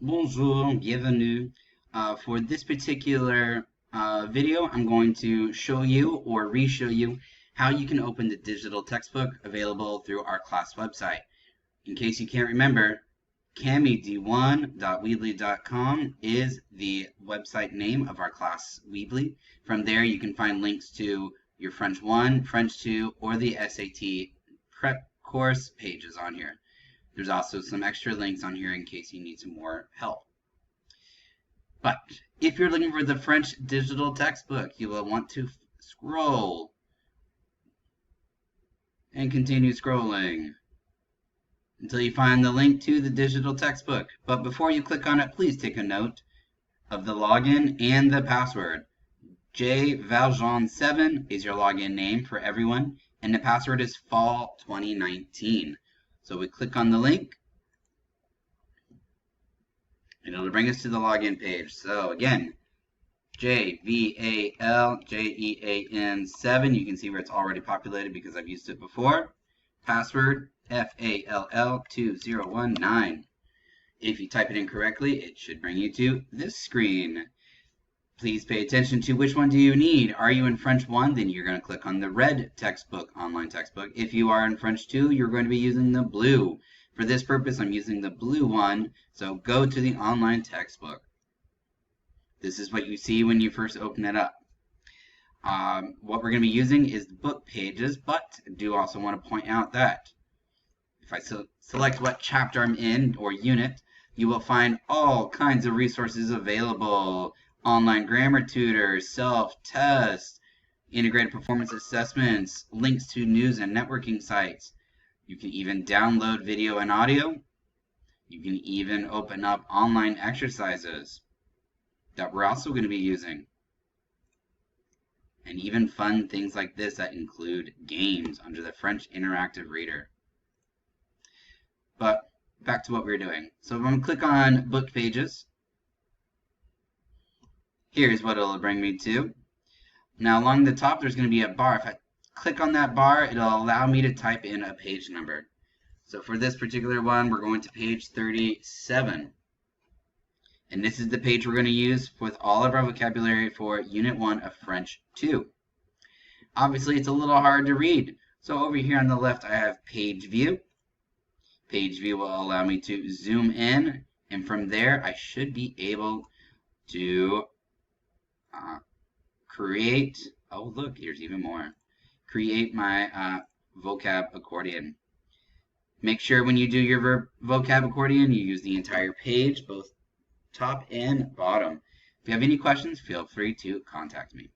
Bonjour, bienvenue. For this particular video, I'm going to show you or re-show you how you can open the digital textbook available through our class website. In case you can't remember, camid1.weebly.com is the website name of our class Weebly. From there, you can find links to your French 1, French 2, or the SAT prep course pages on here. There's also some extra links on here in case you need some more help. But if you're looking for the French digital textbook, you will want to scroll and continue scrolling until you find the link to the digital textbook. But before you click on it, please take a note of the login and the password. jvaljean7 is your login name for everyone, and the password is fall 2019. So we click on the link, and it'll bring us to the login page. So again, JVALJEAN7. You can see where it's already populated because I've used it before. Password FALL2019. If you type it in correctly, it should bring you to this screen. Please pay attention to which one do you need. Are you in French 1? Then you're going to click on the red textbook, online textbook. If you are in French 2, you're going to be using the blue. For this purpose, I'm using the blue one, so go to the online textbook. This is what you see when you first open it up. What we're going to be using is the book pages, but I do also want to point out that if I select what chapter I'm in or unit, you will find all kinds of resources available. Online grammar tutors, self-tests, integrated performance assessments, links to news and networking sites. You can even download video and audio. You can even open up online exercises that we're also going to be using. And even fun things like this that include games under the French Interactive Reader. But back to what we're doing. So I'm going to click on book pages. Here's what it'll bring me to. Now along the top there's going to be a bar. If I click on that bar, it'll allow me to type in a page number. So for this particular one, we're going to page 37. And this is the page we're going to use with all of our vocabulary for Unit 1 of French 2. Obviously it's a little hard to read. So over here on the left I have page view. Page view will allow me to zoom in, and from there I should be able to create, oh look, here's even more, create my vocab accordion. Make sure when you do your vocab accordion, you use the entire page, both top and bottom. If you have any questions, feel free to contact me.